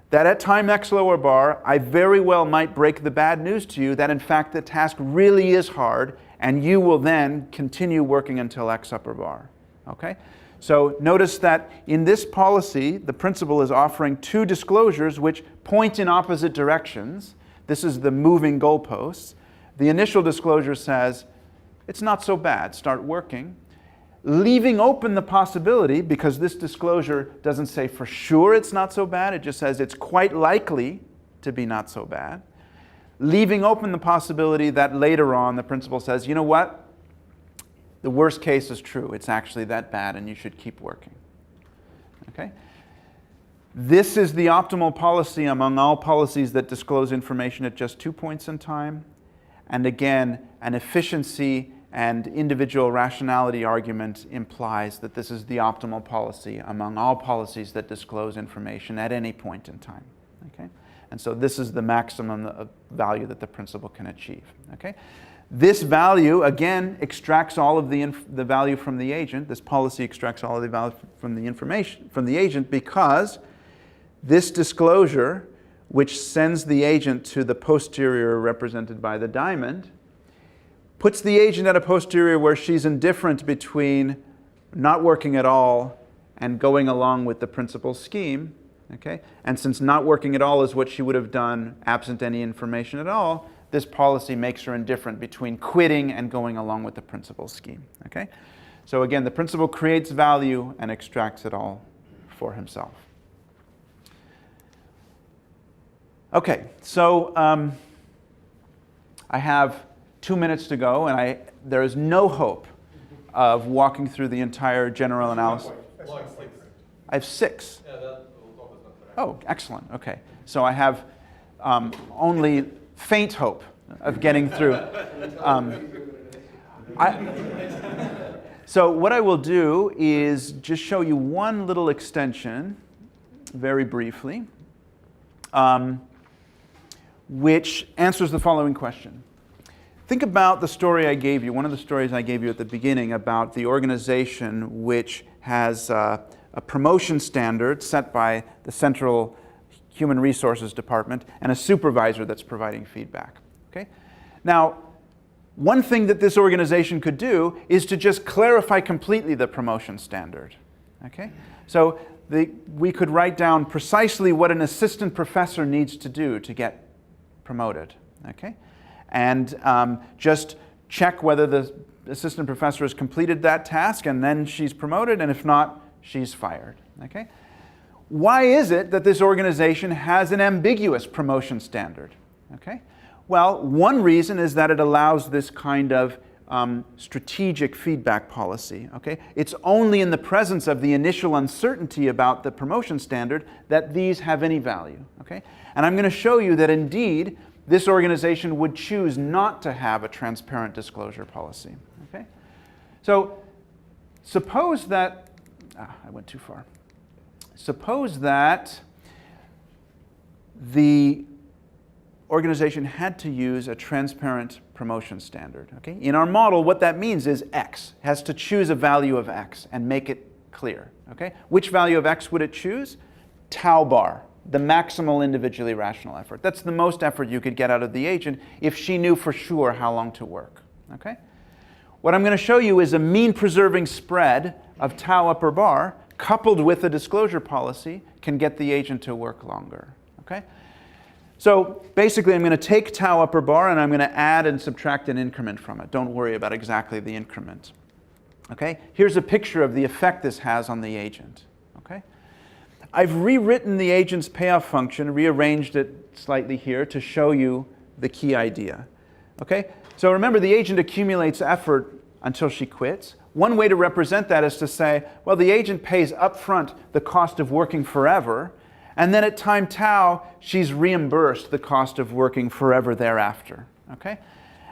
Speaker 1: that at time x lower bar, I very well might break the bad news to you that in fact the task really is hard, and you will then continue working until x upper bar. Okay? So notice that in this policy, the principal is offering 2 disclosures which point in opposite directions. This is the moving goalposts. The initial disclosure says, it's not so bad, start working. Leaving open the possibility, because this disclosure doesn't say for sure it's not so bad, it just says it's quite likely to be not so bad. Leaving open the possibility that later on the principal says, you know what? The worst case is true. It's actually that bad and you should keep working. Okay? This is the optimal policy among all policies that disclose information at just 2 points in time. And again, an efficiency and individual rationality argument implies that this is the optimal policy among all policies that disclose information at any point in time. Okay? And so this is the maximum value that the principal can achieve. Okay? This value, again, extracts all of the value from the agent. This policy extracts all of the value from the information from the agent because this disclosure, which sends the agent to the posterior represented by the diamond, puts the agent at a posterior where she's indifferent between not working at all and going along with the principal's scheme. Okay? And since not working at all is what she would have done absent any information at all, this policy makes her indifferent between quitting and going along with the principal's scheme. Okay? So again, the principal creates value and extracts it all for himself. Okay, so I have 2 minutes to go, and there is no hope of walking through the entire general analysis. I have 6. Oh, excellent. Okay, so I have only faint hope of getting through. So what I will do is just show you one little extension, very briefly, which answers the following question. Think about the story I gave you, one of the stories I gave you at the beginning about the organization which has a promotion standard set by the Central Human Resources Department and a supervisor that's providing feedback. Okay? Now, one thing that this organization could do is to just clarify completely the promotion standard. Okay? So we could write down precisely what an assistant professor needs to do to get promoted. Okay? And just check whether the assistant professor has completed that task, and then she's promoted, and if not, she's fired. Okay? Why is it that this organization has an ambiguous promotion standard? Okay? Well, one reason is that it allows this kind of strategic feedback policy. Okay? It's only in the presence of the initial uncertainty about the promotion standard that these have any value. Okay? And I'm going to show you that indeed this organization would choose not to have a transparent disclosure policy. Okay? So suppose that, I went too far. Suppose that the organization had to use a transparent promotion standard. Okay? In our model, what that means is X has to choose a value of X and make it clear. Okay? Which value of X would it choose? Tau bar, the maximal individually rational effort. That's the most effort you could get out of the agent if she knew for sure how long to work. Okay? What I'm going to show you is a mean preserving spread of tau upper bar coupled with a disclosure policy can get the agent to work longer. Okay? So basically I'm going to take tau upper bar and I'm going to add and subtract an increment from it. Don't worry about exactly the increment. Okay? Here's a picture of the effect this has on the agent. Okay? I've rewritten the agent's payoff function, rearranged it slightly here to show you the key idea. Okay? So remember, the agent accumulates effort until she quits. One way to represent that is to say, well, the agent pays upfront the cost of working forever, and then at time tau, she's reimbursed the cost of working forever thereafter. Okay?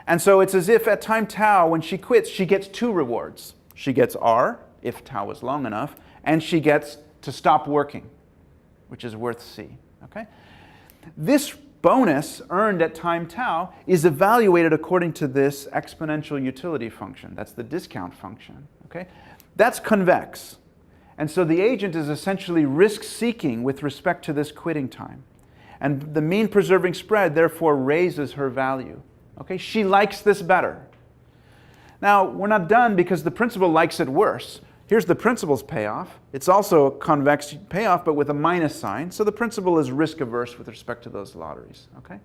Speaker 1: And so it's as if at time tau, when she quits, she gets 2 rewards. She gets R, if tau is long enough, and she gets to stop working, which is worth C. Okay? This bonus earned at time tau is evaluated according to this exponential utility function. That's the discount function. Okay? That's convex. And so the agent is essentially risk-seeking with respect to this quitting time. And the mean preserving spread therefore raises her value. Okay? She likes this better. Now, we're not done because the principal likes it worse. Here's the principal's payoff. It's also a convex payoff, but with a minus sign. So the principal is risk-averse with respect to those lotteries. Okay?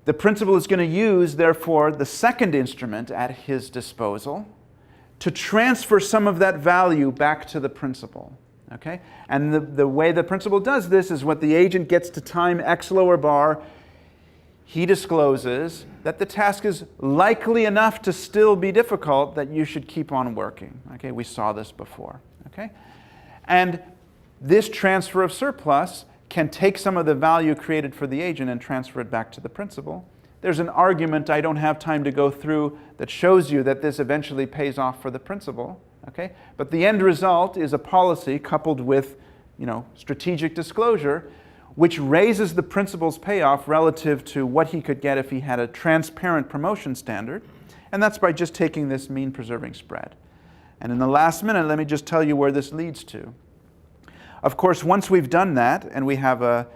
Speaker 1: The principal is going to use, therefore, the second instrument at his disposal to transfer some of that value back to the principal. Okay? And the way the principal does this is when the agent gets to time X lower bar, he discloses that the task is likely enough to still be difficult that you should keep on working. Okay? We saw this before. Okay? And this transfer of surplus can take some of the value created for the agent and transfer it back to the principal. There's an argument I don't have time to go through that shows you that this eventually pays off for the principal. Okay? But the end result is a policy coupled with, strategic disclosure, which raises the principal's payoff relative to what he could get if he had a transparent promotion standard. And that's by just taking this mean preserving spread. And in the last minute, let me just tell you where this leads to. Of course, once we've done that, and we have a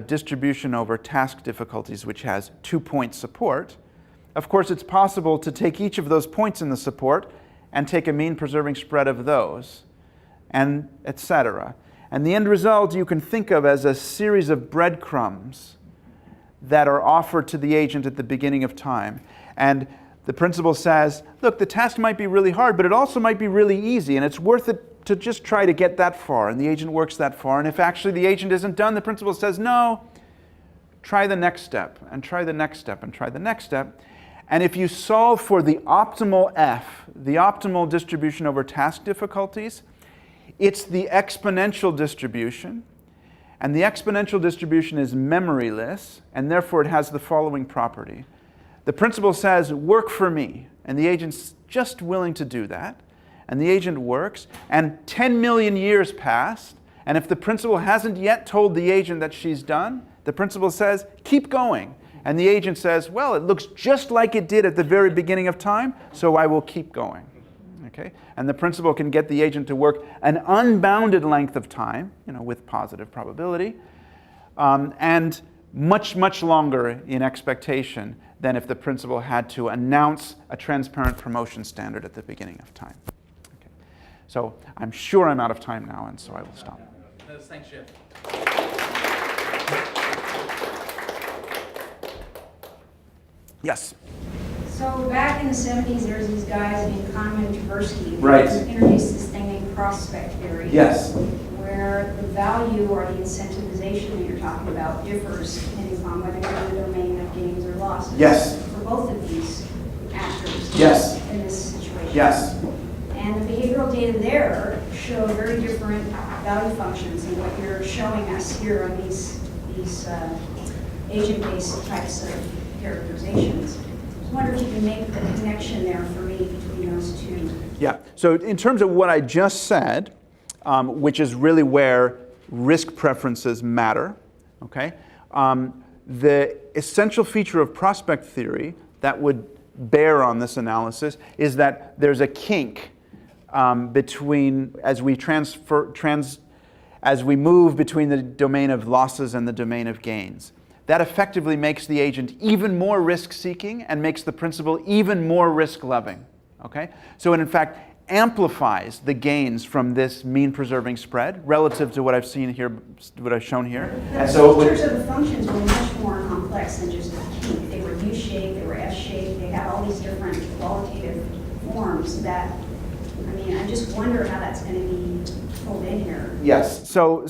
Speaker 1: distribution over task difficulties which has 2-point support, of course it's possible to take each of those points in the support and take a mean preserving spread of those, and etc. And the end result you can think of as a series of breadcrumbs that are offered to the agent at the beginning of time. And the principal says, look, the task might be really hard, but it also might be really easy, and it's worth it to just try to get that far, and the agent works that far, and if actually the agent isn't done, the principal says, no, try the next step, and try the next step, and try the next step. And if you solve for the optimal F, the optimal distribution over task difficulties, it's the exponential distribution. And the exponential distribution is memoryless, and therefore it has the following property. The principal says, work for me, and the agent's just willing to do that. And the agent works, and 10 million years passed, and if the principal hasn't yet told the agent that she's done, the principal says, keep going. And the agent says, well, it looks just like it did at the very beginning of time, so I will keep going. Okay? And the principal can get the agent to work an unbounded length of time, with positive probability, and much, much longer in expectation than if the principal had to announce a transparent promotion standard at the beginning of time. Okay. So I'm sure I'm out of time now, and so I will stop.
Speaker 3: Thanks, Jeff.
Speaker 1: Yes?
Speaker 2: So back in the 70s, there was these guys named Kahneman and Tversky.
Speaker 1: Right.
Speaker 2: Who introduced this thing named prospect theory.
Speaker 1: Yes.
Speaker 2: Where the value or the incentivization that you're talking about differs depending upon whether you're in the domain of gains or losses.
Speaker 1: Yes.
Speaker 2: For both of these actors.
Speaker 1: Yes.
Speaker 2: In this situation.
Speaker 1: Yes.
Speaker 2: And the behavioral data there show very different value functions than what you're showing us here on these agent-based types of characterizations. I wonder if you can make the connection there for me between those two.
Speaker 1: Yeah. So in terms of what I just said, which is really where risk preferences matter, okay? The essential feature of prospect theory that would bear on this analysis is that there's a kink between, as we move between the domain of losses and the domain of gains. That effectively makes the agent even more risk-seeking and makes the principal even more risk-loving. Okay? So it in fact amplifies the gains from this mean-preserving spread relative to what I've seen here, what I've shown here.
Speaker 2: The features of the functions were much more complex than just a kink. They were U-shaped, they were S-shaped, they had all these different qualitative forms that, I just wonder how that's going to be pulled in here.
Speaker 1: Yes. So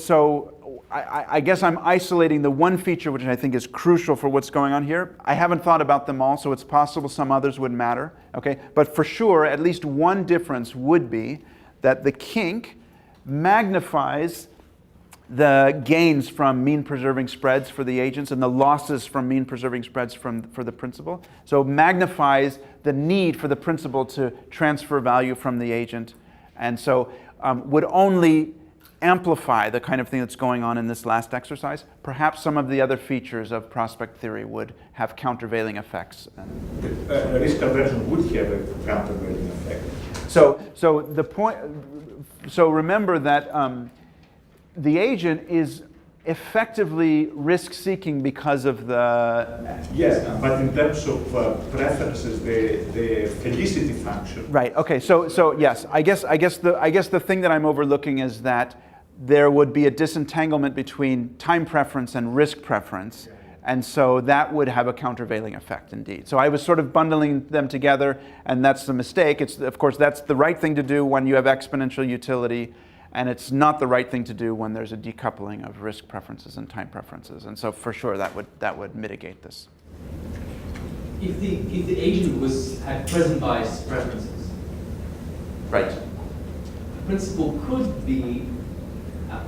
Speaker 1: I guess I'm isolating the one feature which I think is crucial for what's going on here. I haven't thought about them all, so it's possible some others would matter. Okay? But for sure, at least one difference would be that the kink magnifies the gains from mean-preserving spreads for the agents and the losses from mean-preserving spreads for the principal. So magnifies the need for the principal to transfer value from the agent, and so would only amplify the kind of thing that's going on in this last exercise. Perhaps some of the other features of prospect theory would have countervailing effects.
Speaker 4: Risk aversion would have a countervailing effect.
Speaker 1: So remember that the agent is effectively risk-seeking because of the...
Speaker 4: Yes, but in terms of preferences, the felicity function.
Speaker 1: Right. Okay. So yes, I guess the thing that I'm overlooking is that there would be a disentanglement between time preference and risk preference, and so that would have a countervailing effect indeed. So I was sort of bundling them together, and that's the mistake. Of course that's the right thing to do when you have exponential utility, and it's not the right thing to do when there's a decoupling of risk preferences and time preferences. And so for sure that would mitigate this.
Speaker 3: If the agent had present bias preferences,
Speaker 1: Right.
Speaker 3: the principle could be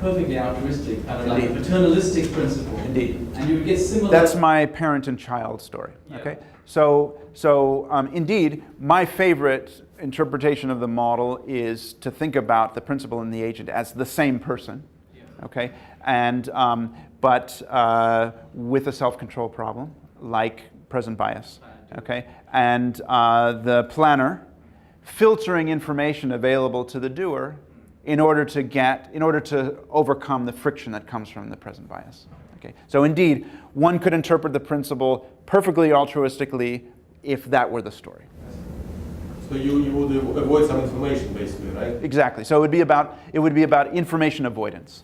Speaker 3: perfectly altruistic, kind of like a paternalistic principle.
Speaker 1: Indeed.
Speaker 3: And you would get similar...
Speaker 1: That's my parent and child story. Okay. So indeed, my favorite interpretation of the model is to think about the principal and the agent as the same person. Okay. And but with a self-control problem, like present bias. Okay. And the planner filtering information available to the doer in order to overcome the friction that comes from the present bias. Okay. So indeed, one could interpret the principle perfectly altruistically if that were the story.
Speaker 7: So you would avoid some information, basically, right?
Speaker 1: Exactly. So it would be about information avoidance.